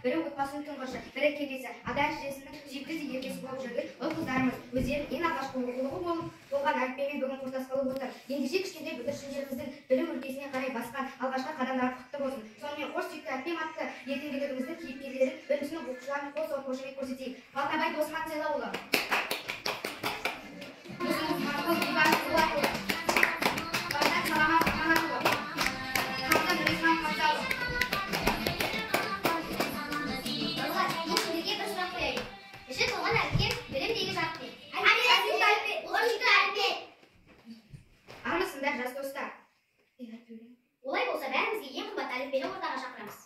бірі отбасының тұңғышы, бірі келесі, ата-әжесінің сүйікті де ергесі болып жүрген ұл-қыздарымыз өздерінің ең алғашқы оқулығы болған әліппемен бүгін құрдасқалы отыр. Ендеше кішкентай бүлдіршіндеріміздің білім өлкесіне қарай басқан алғашқы қадамдары құтты болсын. Сонымен қош сүйікті әліппем атты ертеңгілігіміздің кейіпкерлерін бірінші сынып оқушыларын қол соғып қошемет көрсетейік. Балтабай Досман Сайлауұлы. Армысыңдар жас достар? Олай болса бәрімізге ең қымбат әліппені ортаға шақырамыз.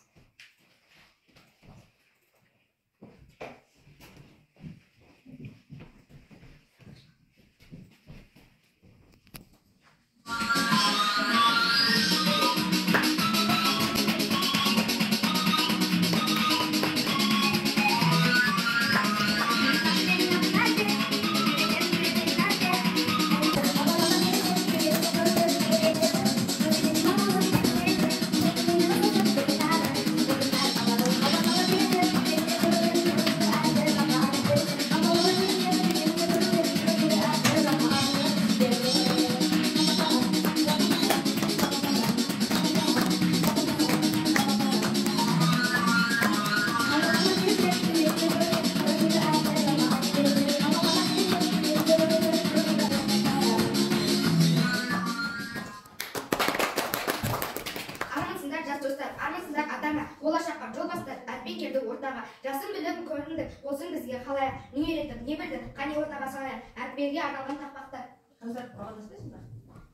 Армысыңдар ата-ана, болашаққа жол бастар, әліппен келді ортаға. Жасын білім көрінді, болсын бізге қалай. Не үйреттім, не білдім, қане ортаға салайық. Әліппеге арналған тақпақтар. Қыздар, орналастырсың ба?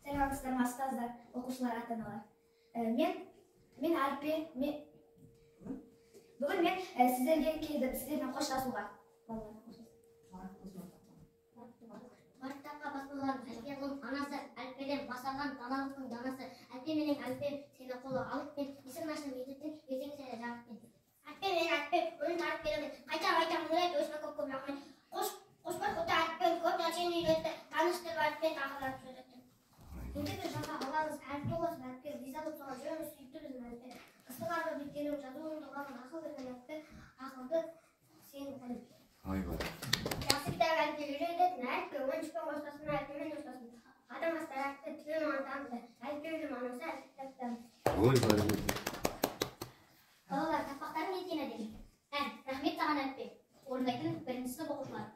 Сәлеметсіздер ме ұстаздар, оқушылар, ата-аналар. Мен әліппе, бүгін мен сіздерге келдім, сіздермен қоштасуға. Марттаққа баспаларын әліппе ғылым анасы, әліппеден басарған даналықтың данасы, әліппе менен әліппе сені қолы алып мен есігін аштым ететтен ертең сені жағып мен. Әліппе мен әліппе өзін тарып беремін. Қайта мұңайып өзіме көп рахмет. Қошбай құты әліппен көп нәрсені үйретті, таныштырып әліппен ақылдатып сөйлетті. Енді бір жаңа алаңыз әліппе болсын, әліппе риза болып соған жүрміз сүйікті біздің әліппе. Қысқаларға бектерім жазуымды қалған ақыл берген әліппе, ақылды сенің әліппе. Жақсы кітап әліппе үйрететін әліппе ойыншықпен қоштасын, әліппемен қоштасын. Адам бастар әліппе тілін ұнатамыз, әліппе өлім анасы әліппе кітаптамыз. Балалар, тақпақтарын еткен әдемі. Рахмет саған әліппе. Орындайтын бірінші сынып оқушылар.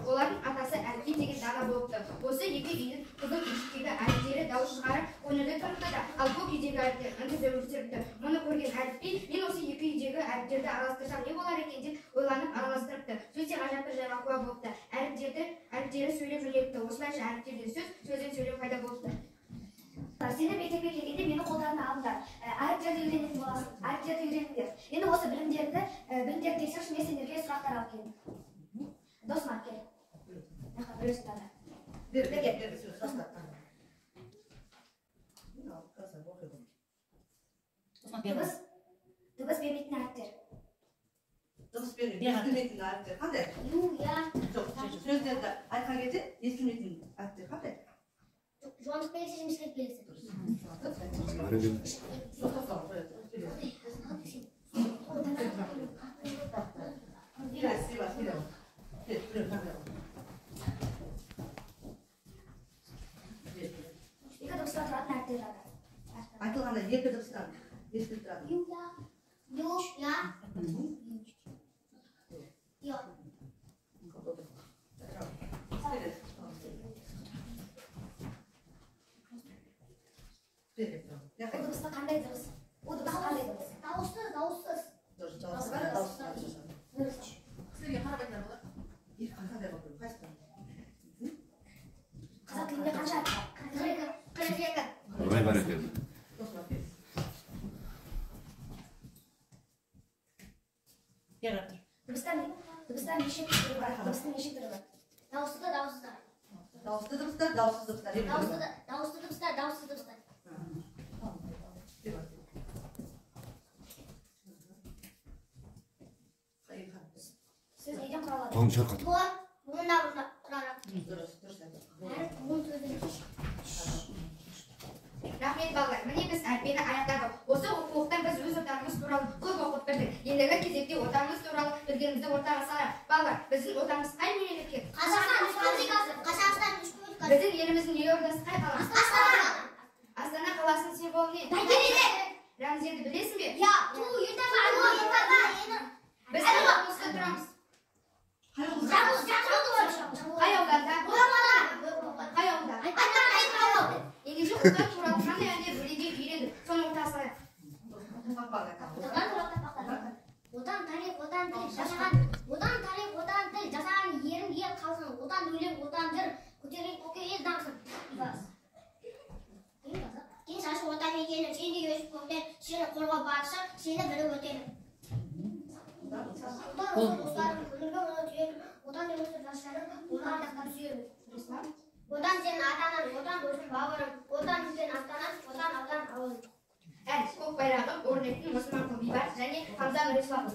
Олардың атасы әліппе деген дана болыпты. Осы екі үйдің қызыл үйшіктегі әліптері дауыс шығарып өнерде тұрыпты да, ал көк үйдегі әліптер үнсіз өмір сүріпті. Мұны көрген әліппе, мен осы екі үйдегі әліптерді араластырсам не болар екен деп ойланып араластырыпты. Сөйтсе ғажап бір жайға куә болыпты. Әліптері сөйлеп әріптерде сөзден сөйлеу пайда болыпты. Сені мектепке келгенде мені қолдарына алыңдар. Әріптерді үйренетін боласың. Әріптерді үйреніңдер. Енді осы білімдерді тексеру үшін мен сендерге сұрақтар алып келдім. Досым алып кел. Білесің тағы. Дыбыс бермейтін әріптер. Дыбыс естілмейтін әріптер қандай? Ю, я. Жоқ, сөздерді айтқан кезде естілмейтін әріптер қандай? Жуандық белгісі жеміскен белгісі. Екі дыбыстан тұратын әріптер жатыр. Айтылғанда екі дыбыстан естіліп тұрады. Ю, я. Ю, я. Ю. О дыбысы қандай дыбыс? О дыбысы қандай дыбыс? Дауыссыз, дауыссыз. Қазақ тілінде қанша әріп бар? 42. Құдай бәрекелді. Дыбыстан неше түрі бар? Дыбыстың неше түрі бар? Дауысты, дауыссыздар. Дауысты дыбыстар, дауыссыз дыбыстар. Дауысты дыбыстар, дауыссыз дыбыстар. Сөз неден құралады? Тоң шарқатып. Буыннан тұрады. Дұрыс айтады. Әріп буын сөздері. Рахмет балалар, міне біз әліппені аяқтадық. Осы оқулықтан біз өз отанымыз туралы көп оқып білдік. Ендігі кезекте отанымыз туралы білгенімізді ортаға салайық. Балалар, біздің отанымыз қай мемлекет? Қазақстан Республикасы. Қазақстан Республикасы. Біздің еліміздің елордасы қай қала? Астана. Астана қаласының символы не? Бәйтерек. Рәміздерді білесің бе? Я. Ту, ертегі. Біз қай облыста тұрамыз? Қай ауданда? Қай ауылда? Ендеше отан туралы қандай әндер білуге үйрендік? Соны ортаға салайық. Отан тарих, отан тіл жасаған. Отан тарих, отан тіл жасаған ерім ел қалсын. Отан өлең, отан жыр. Көтерген көке ел дамсын. Кең шашы отан мекені, сенде өсіп көктен, сені қорғау барысы, сені біліп өтемін. Отан осы достарым, күлімге оны түйемін. Отан өмірсіз жастарым, оны ардақтап сүйемін. Отан сенің атаның, отан болсын бауырым. Отан сен астанаң, отан ауылым. Ән, көк байрағым, орнектің Мұсылман Бейбарыс және Хамза Нұриславов.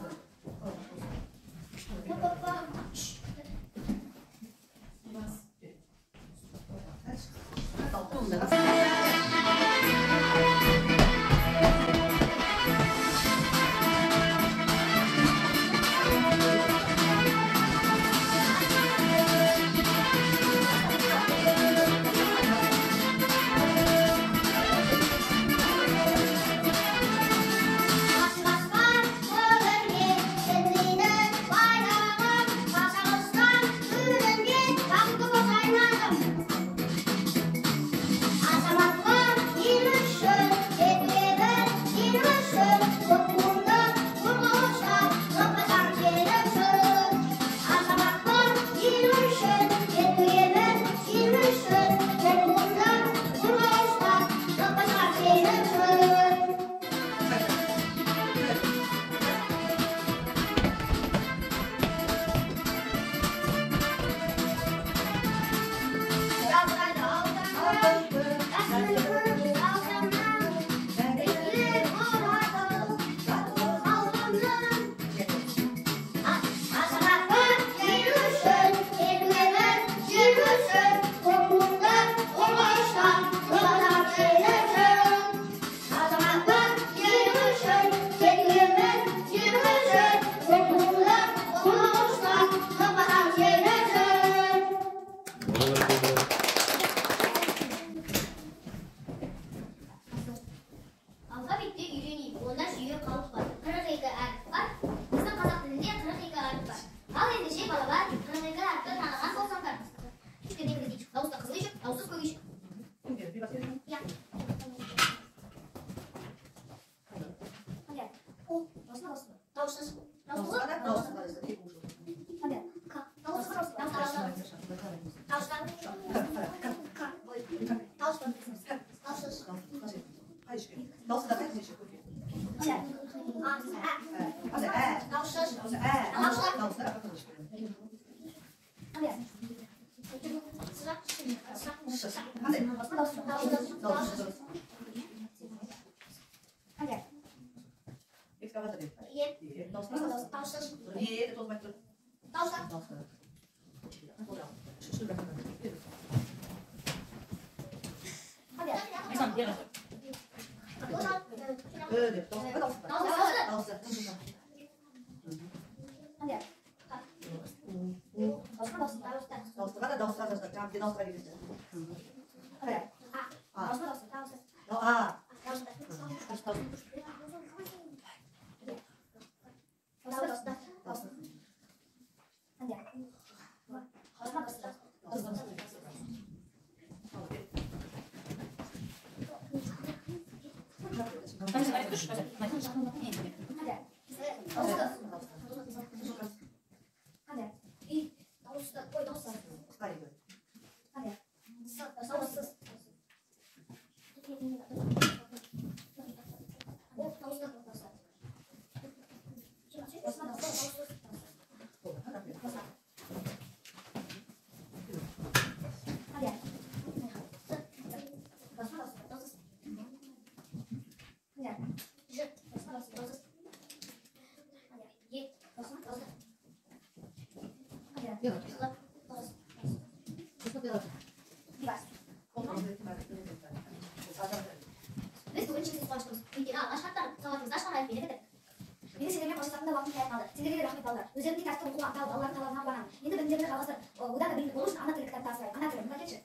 Tausch Dağılışız. Hadi. Dağılışız. Hadi. Ekskavator. Ye. Dağılışız. Dağılışız. Ye. Tozmak dur. Dağılışız. Dağılışız. Şişir bakalım. Hadi. Sen gel. Öyle. Dağılışız. Dağılışız. Hadi. Dağılışız. Dağılışız. Hadi dağılışız. Tamam, bir dağılışız gideceğiz. Hadi. Aa. Meni сендермен қоштасатында уақытым таяп қалды. Сендерге рахмет балалар. Өздеріңнің кәсіптің оқуға ынталы балалардың талабына қуанамын. Енді білімдеріңді жалғастырып, одан да білімді болу үшін ана тілі кітапты асырайық. Ана тілі, мына келші.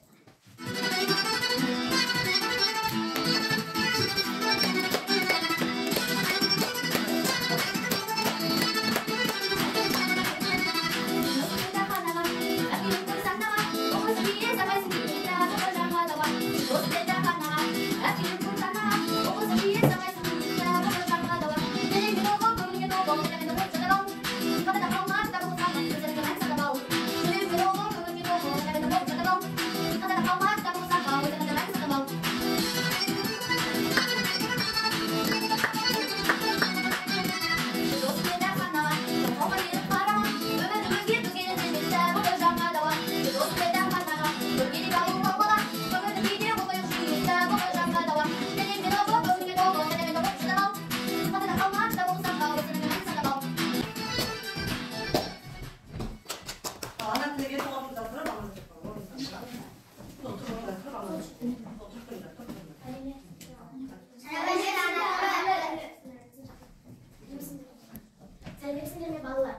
Сәлеметсіңдер ме балалар?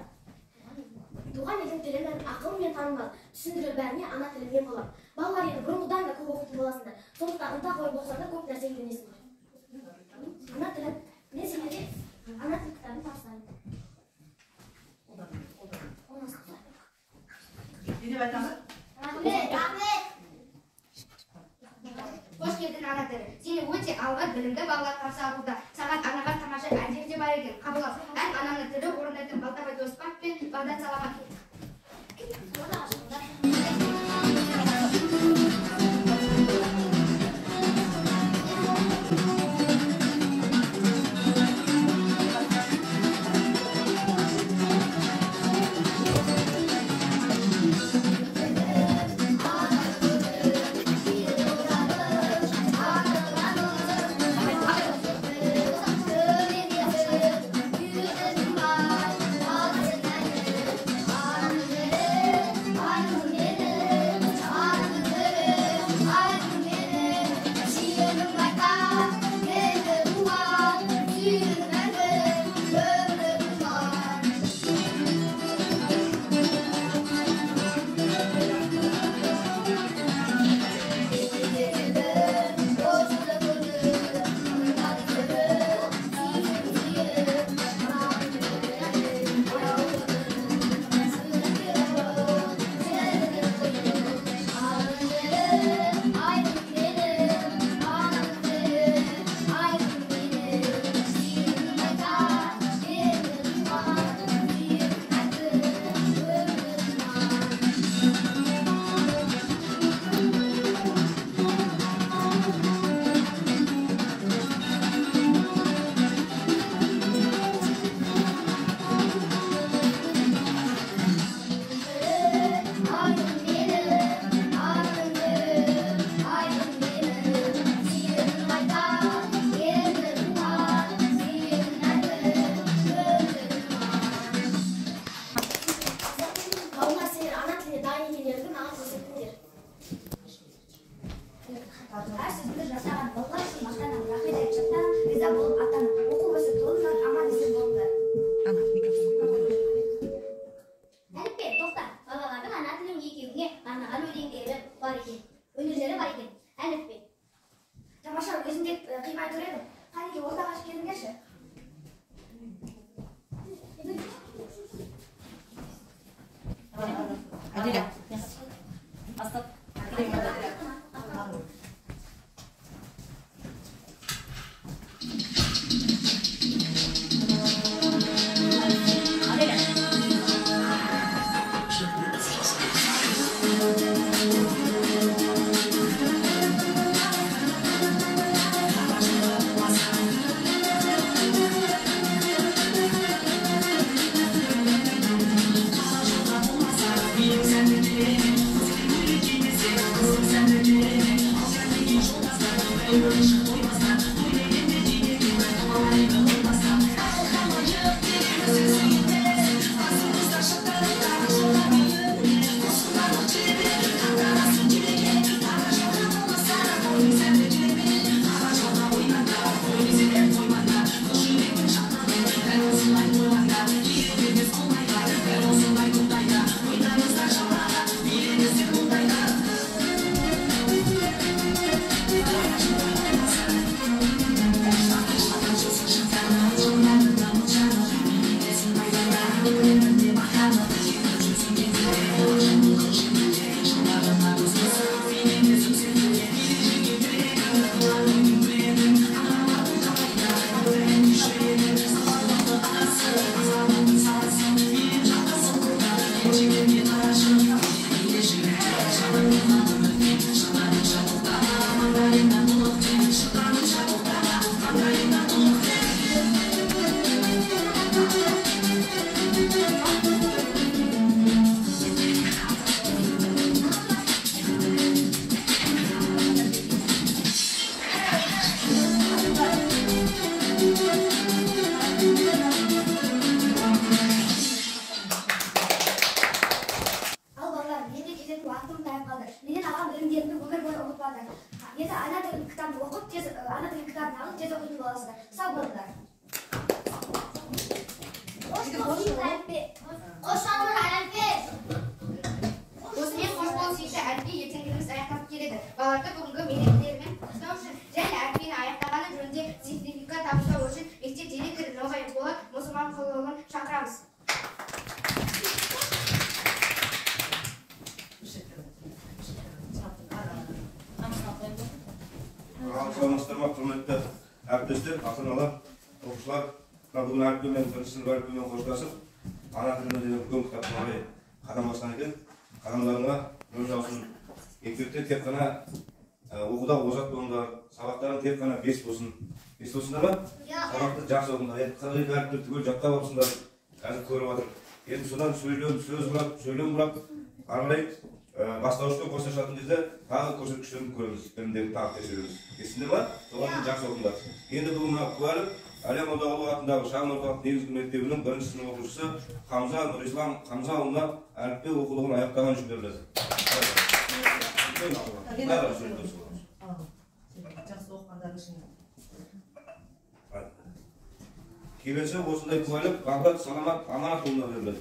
Туған елдің тілімен, ақылымен танымал, түсіндірер бәріне ана тілімен болар. Балалар енді бұрынғыдан да көп оқитын боласыңдар. Сондықтан ынта қойып оқысаңдар көп нәрсе үйренесіңдер. Ана тілін, мен сендерге ана тіл кітабын тапсырайын. Ne diyor Baytanlar? Рахмет. Hoş geldin ana тілі. Seni өте алғыр білімді балалар қарсы алуда. Саған арнаған тамаша әндер де бар екен. Қабыл ал. Ән ананың тілі орындайтын Балтабай Доспақ пен Бағдат Саламат. Әр сөзімді жасаған балалар үшін мақтанам, рахмет айтып жаттанам, риза болып аттанам. Оқу өсіп толынан аман есен болыңдар. Әліппе, тоқта. Бабалардың ана тілін екеуіне арнаған өлеңдері бар екен. Өнерлері бар екен. Әліппе. Тамаша, өзімде қимай тұр едім. Қанеке, ортаға ашып келіңдерші. Әделя. Астап. Енді ана тілі кітабын оқып, ана тілі кітабын алып, тез оқитын боласыздар. Сау болыңдар. Осымен қош бол сүйікті әліпби ертеңгілігіміз аяқтап келеді. Балаларды бүгінгі мерекелерімен құттықтау үшін және әліпбині аяқтағаны жөнінде сертификат табыстау үшін мектеп директоры Ноғаев Болат Мұсылманқұловын шақырамыз. Саламатсыздар ма, құрметті әріптестер, ата-аналар, оқушылар. Бүгін әріппемен, бірінші сынып әріппемен қоштасып, ана тілінде деген үлкен кітаптың орай қадам басқан екен. Қадамдарыңа өмір жаусын. Мектепте тек қана оқуда озат болыңдар, сабақтарын тек қана 5 болсын. 5 болсындар ма? Сабақты жақсы оқыңдар. Қырық екі әріпті түгел жаттап алыпсыңдар. Қазір көріп жатыр. Енді содан сөйлем бұрап, аралай бастауышпен қоштасатын кезде тағы көрсеткіштерін көреміз. Білімдегі тағы тексереміз. Есіңдер ма? Соған жақсы оқыңдар. Енді бүгін куәлік Әлия Молдағұлова атындағы шағын орталық негізгі мектебінің бірінші сынып оқушысы Хамза Нұрислам Хамзаұлына әліппе оқулығын аяқтаған үшін беріледі. Жақсы оқығандар үшін. Келесі осындай куәлік Бағдат Саламат Аманатұлына беріледі.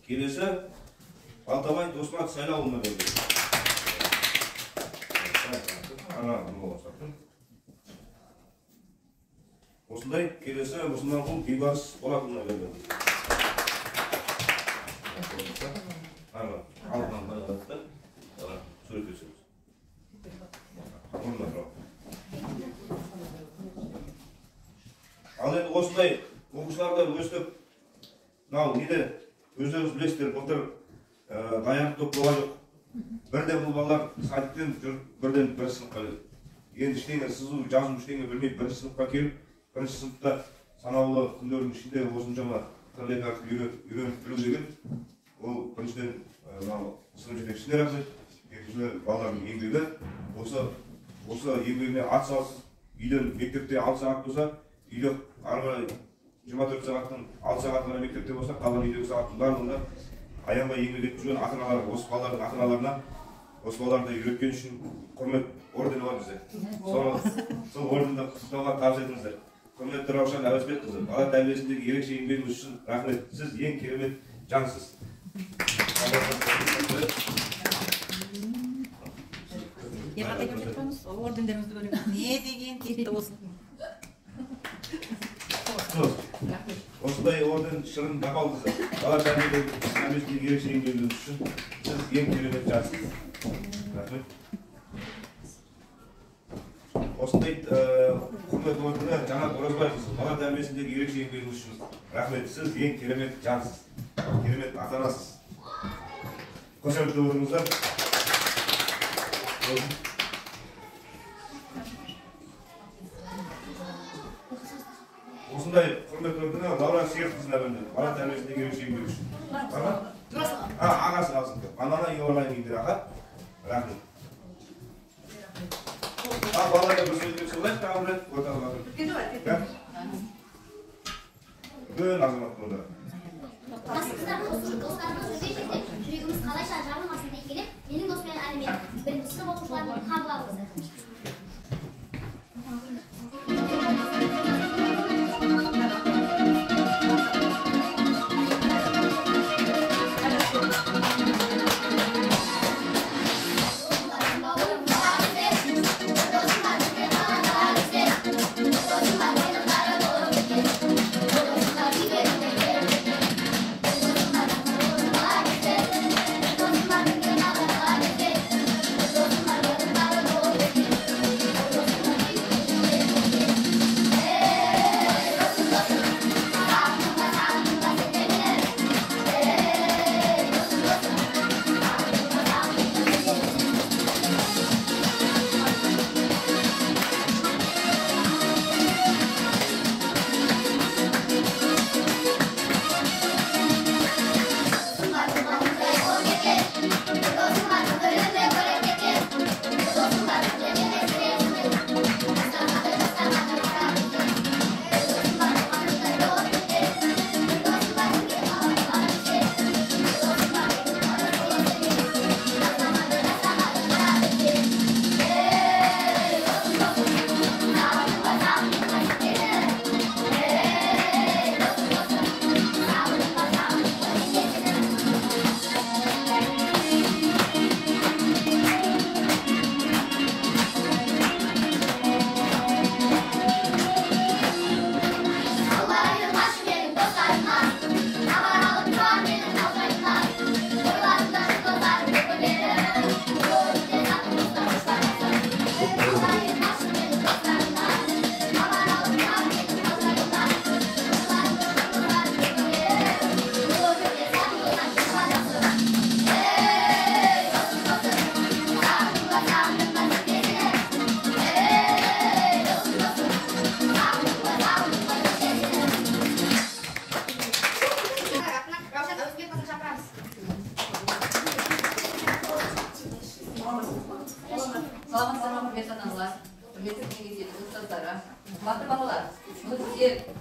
Келесі Балтабай Досмат Сайлауұлына беріледі. Осындай келесі Мұсылманқұл Бейбарыс Болатұлына беріледі. Ал енді осындай оқушыларды өстіп, өздеріңіз білесіздер, былтыр даярлық топ болған жоқ. Бірден бұл балалар садиктен жүріп, бірден бірінші сыныпқа келді. Енді іштеңе сызу, жазу іштеңе білмей бірінші сыныпқа келіп, бірінші сыныпта санаулы күндердің ішінде осыншама тірлік арқылы үйреніп білу деген, ол біріншіден сынып жетекшісіне рахмет, екіншіден балалардың еңбегі. Осы еңбегіне ат салысып, үйден мектепте 6 сағат болса, үйде ары қарай 24 сағаттың 6 сағаты ғана мектепте болса, қалған үйдегі сағаттың барлығында аянбай еңбек етіп жүрген ата-аналарға, осы балалардың ата-аналарына, осы балаларды үйреткен үшін құрмет ордені бар бізде. Сол орденді құттықтауға табыс етіңіздер. Құрметті Раушан Әуесбекқызы, бала тәрбиесіндегі ерекше еңбегіңіз үшін рахмет. Сіз ең керемет жансыз. Ордендерімізді бөлеміз. Не деген кетті болсын. Осындай орден Шырын Гапалқызы, бала тәрбиесіндегі ерекше еңбегіңіз үшін сіз ең керемет жансыз. Рахмет. Осындай құрмет ордені Жанат Оразбайқызы, бала тәрбиесіндегі ерекше еңбегіңіз үшін рахмет. Сіз ең керемет жансыз, керемет ата-анасыз. Қошеметті отырыңыздар. Осындай құрмет ордені Лаура Серікқызына берілді, бала тәрбиесіндегі ерекше еңбегі үшін. Ағасы қалсын. Анана Еурлайын еңдер аға. Рахмет. Балаларға бір сөйлеп сөйлейік, тағы рет ортаға отырып. Үлкен азамат болды. Достарымыз жүрегіміз қалайша жарылмасын дей келіп, менің доспен әлімен бірінші сынып оқушыларының қабыл алыңыздар.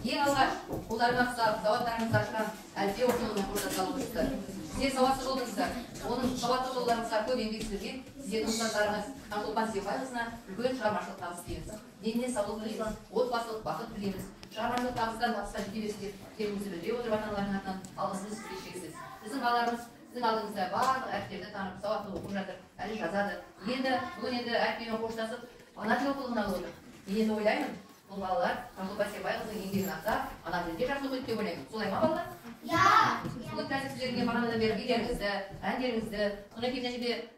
Ең алғаш қолдарына ұстап, сауаттарыңызды ашқан әліпби оқулығын қорда салыңыздар. Сіздер сауатты болдыңыздар. Оның сауатты жолдарыңызға көп еңбек сіңірген сіздердің ұстаздарыңыз Таңшолпан Сепайқызына үлкен шығармашылық табыс тілейміз. Деніне саулық тілейміз, отбасылық бақыт тілейміз. Шығармашылық табыстан табысқа жете берсіздер. Теріңізді білдіре отырып ата-аналардың атынан алғысымыз сізге шексіз. Біздің балаларымыз сіздің алдыңызда барлық әріптерді танып, сауатты оқып жатыр, әлі жазады. Бүгін әріппемен қоштасып, ана тіл оқулығына отыр. Мен енді ойлаймын, бұл балалар Таңшолпан Сепайқызының еңбегін ақтап, ана тілде жақсы оқиды деп ойлаймын. Солай ма балалар? Бұл тәртіпшілерге бағанадан бері билеріңізді, әндеріңізді, сондай кезде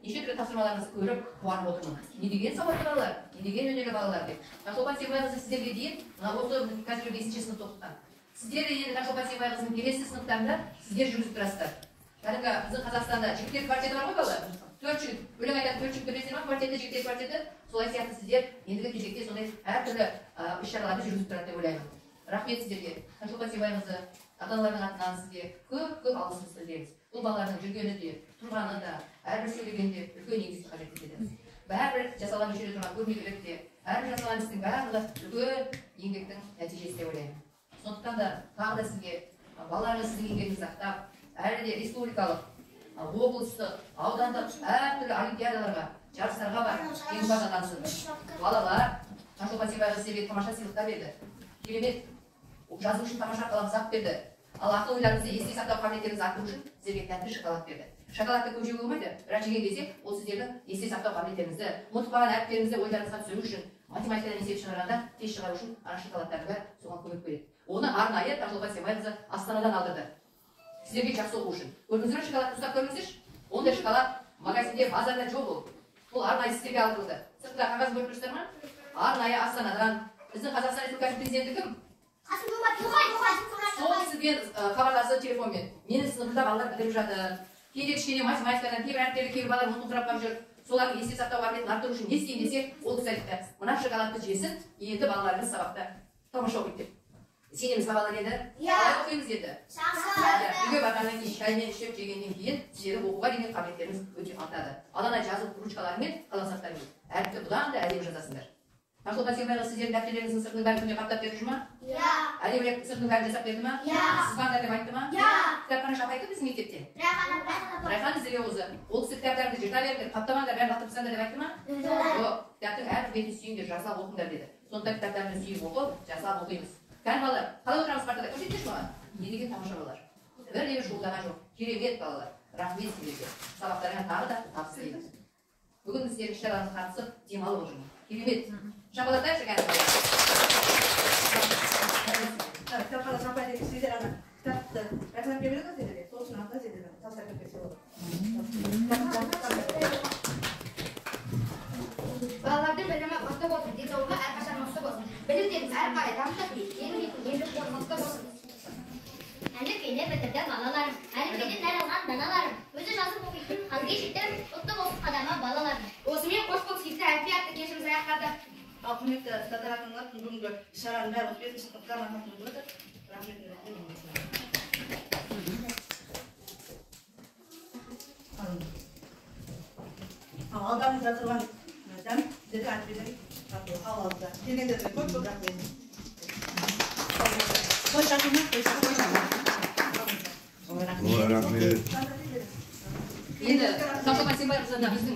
неше түрлі тапсырмаларыңызды көріп қуанып отырмын. Не деген сауатты балалар, не деген өнерлі балалар деп. Таңшолпан Сепайқызы сіздерге дейін осы қазір 5-ші сыныпта оқытқан. Сіздер енді Таңшолпан Сепайқызының келесі сыныптарында сіздер жүргізіп тұрасыздар. Кәдімгі біздің Қазақстанда жігіттер квартеті бар ғой балалар? 4 жігіт, өлең айтатын 4 жігіт білесіздер ма? Квартеті, жігіттер квартеті. Солай сияқты сіздер ендігі кезекте сондай әртүрлі іс-шараларды жүргізіп тұрады деп ойлаймын. Рахмет сіздерге. Таңшолпан Сепайқызы ата-аналардың атынан сізге көп алғысымызды білдіреміз. Бұл балалардың жүргені де, тұрғаны да, әрбір сөйлегенде үлкен еңбекті қажет етеді. Бәрібір жасалған көшеде тұрған көрнекілік те, әрбір жасалған істің барлығы үлкен еңбектің нәтижесі деп ойлаймын. Сондықтан да тағы да сізге балаларыңыз сіздің еңбегіңізді ақтап, әлі де республикалық, облыстық, аудандық әртүрлі олимпиадаларға, жарыстарға бар, жеңімпаз атансын. Балалар Таңшолпан Сембайқызы сізге тамаша сыйлықтар берді. Керемет жазу үшін тамаша қаламсап берді. Ал ақыл ойларыңызды есте сақтау қабілеттеріңізді арттыру үшін сіздерге тәтті шоколад берді. Шоколадты көп жеуге болмайды, бірақ жеген кезде ол сіздердің есте сақтау қабілеттеріңізді, ұмытып қалған әріптеріңізді ойдарыңызға түсіру үшін, математикадан есеп шығарғанда тез шығару үшін ана шоколадтардың бәрі соған көмек береді. Оны арнайы Таңшолпан Сембайқызы Астанадан алдырды. Сіздерге жақсы оқу үшін. Көрдіңіздер ме шоколадты ұстап көріңіздерші? Ондай шоколад магазинде, базарда жоқ ол. Бұл арнайы сіздерге алдырылды. Сыртында қағаз көріп тұрсыздар ма? Арнайы Астанадан. Біздің Қазақстан Республикасының президенті кім? Сол сізбен хабарласып телефонмен. Менің сыныбымда балалар бітіріп жатыр. Кейде кішкене математикадан кейбір әріптерді кейбір балалар ұмытып қалып жүр. Солардың есте сақтау қабілетін арттыру үшін не істейін десе, ол кісі айтты. Мына шоколадты жесін, енді балаларыңыз сабақта тамаша оқиды деп. Сенеміз ба балалар енді? Қалай оқимыз енді? Үйге барғаннан кейін шаймен ішіп жегеннен кейін сіздердің оқуға деген қабілеттеріңіз өте артады. Ал ана жазып ручкалармен, қаламсаптармен әріпті бұдан да әдемі жазасыңдар. Таңшолпан Сембайқызы сіздердің дәптерлеріңіздің сыртының бәрін күнде қаптап берді ма? Әдемірек сыртының бәрін жасап берді ма? Сызбаңдар деп айтты ма? Кітапханашы апай кім біздің мектепте? Райхан Ізелеуқызы. Ол кісі кітаптарыңды жырта беріңдер, қаптамаңдар, бәрін лақтырып тастаңдар деп айтты ма? Жоқ, кітаптың әрбір бетін сүйіңдер, жазалап оқыңдар деді. Сондықтан кітаптарыңды сүйіп оқып, жазалап оқимыз. Кәне балалар, қалай отырамыз партада? Көрсетіңізші маған. Не деген тамаша балалар. Бір шуылдаған жоқ. Керемет балалар. Рахмет сіздерге. Сабақтарыңа тағы да табыс тілейміз. Бүгін сіздердің іс-шараларыңызға қатысып демалып отырмын. Керемет. Шапалақтайықшы кәне балалар. Кітапхана шапай деп сіздер ана кітапты рақмет береді ғой сендерге. Сол үшін артынан сендерге тастап кетпесе болады. Балалардың білімі мықты болсын, денсаулығы әрқашан мықты болсын. Білімдеріңіз әрқалай дамытып, еңбек қоры мықты болсын. Әлі келе бітірді балаларым, әлі келе нәр алған даналарым, өзі жазып оқитын қалге жетім, ұтты болсын қадама балаларым. Осымен қош бол сүйікті әлпи атты кешіміз аяқтады. Ал құрметті ұстаздар ата-аналар, бүгінгі іс-шараның бәрі 35 сыныптан арқасында болып жатыр. Алдарыңызда тұрған дәм сіздерге әліппеден қалаларда. Келгендерге көп рахмет. Қой шашылма, қой шашылма. Рахмет. Енді Таңшолпан Сембайқызы біздің